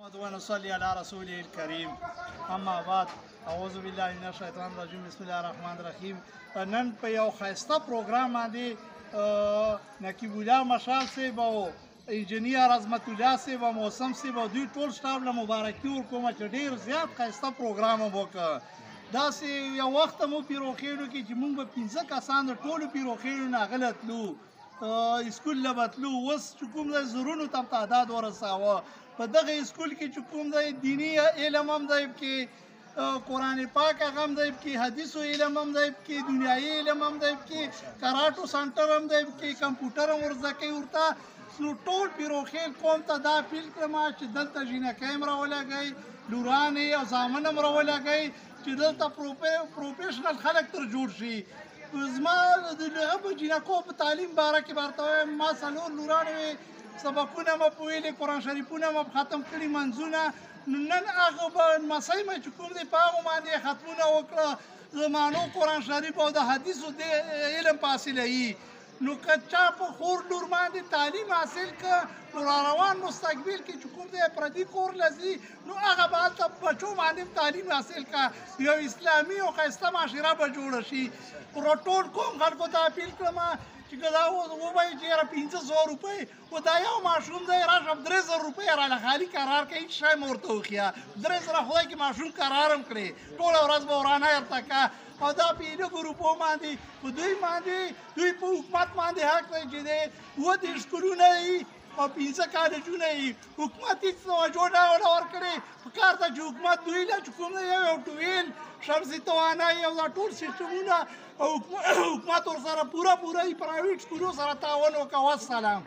ونصلي على رسوله الكريم اما بعد اعوذ بالله من الشیطان الرجیم بسم الله الرحمن الرحیم. نن په یو ښایسته پروګرام باندې نقیب الله مشال صاحب او انجینیر عظمت الله صاحب او موسم صاحب او دوی ټول سټاف له مبارکي ورکوم چې ډېر زیات ښایسته پروګرام وکړ. داسې یو وخت مو پیروخېلو کې چې موږ به 15 کسان د ټولو پیروخېلو نه هغه تلو اسکول له به تلو. اوس چې کوم ځای زرونو ته تعداد ورساوه. په دغه اسکول کې چې کوم ځای دیني علم هم دی کې، قرآن پاک هغه هم دی کې، حدیثو علم هم دی کې، دنیایي علم هم دی کې، کراټو سنټر هم دی کې، کمپیوټر هم ورزده کوي ورته. نو ټول پیروخېل قوم ته دا اپیل کړم چې دلته جینکۍ هم راولګئ، لورانې او زامن هم راولګئ چې دلته پروفیشنل خلک تر جوړ شي. زما د هغه جینکو په تعلیم باره کې به ورته وایم، ما څلور لورانې وې، سبقونه مې په ویلې، قرآن شریفونه مې ختم کړي، منځونه. نن هغه به لمسی مې چې کوم دی په هغو باندې ختمونه وکړه، زمانو قرآن شریف او د حدیثو د علم په حاصلوي. نو که چا په خور لور باندې تعلیم حاصل کړه، نو راروان مستقبل کې چې کوم دی پردي کور لځي، نو هغه به هلته بچو باندې تعلیم حاصل کړه، یو اسلامي او ښایسته معاشره به جوړه شي. ټول کوم خلکو ته اپیل کړم چې که دا ووایي چې یاره 500 روپۍ و دا یو ماشوم دی، راشه 3000 روپۍ راله خالي قرار کړه، هېڅ شی مې ورته وښیه. 3000 خدای کې ماشوم قرار هم کړې، ټوله ورځ به ورانه ورته کړه. او دا په ایله ګروپو باندې په دوی په حکومت باندې حق دی چې دی 30 سکولونه وي او 15 کالجونه وي. حکومت هېڅ توجه نه ورکړې. پکار ده چې حکومت دوی له چې کوم دی یو ټویل شمسي توانایي او دا ټول سیسټمونه او حکومت ورسره پوره پرایویټ سکولو سره تعاون وکړه. والسلام.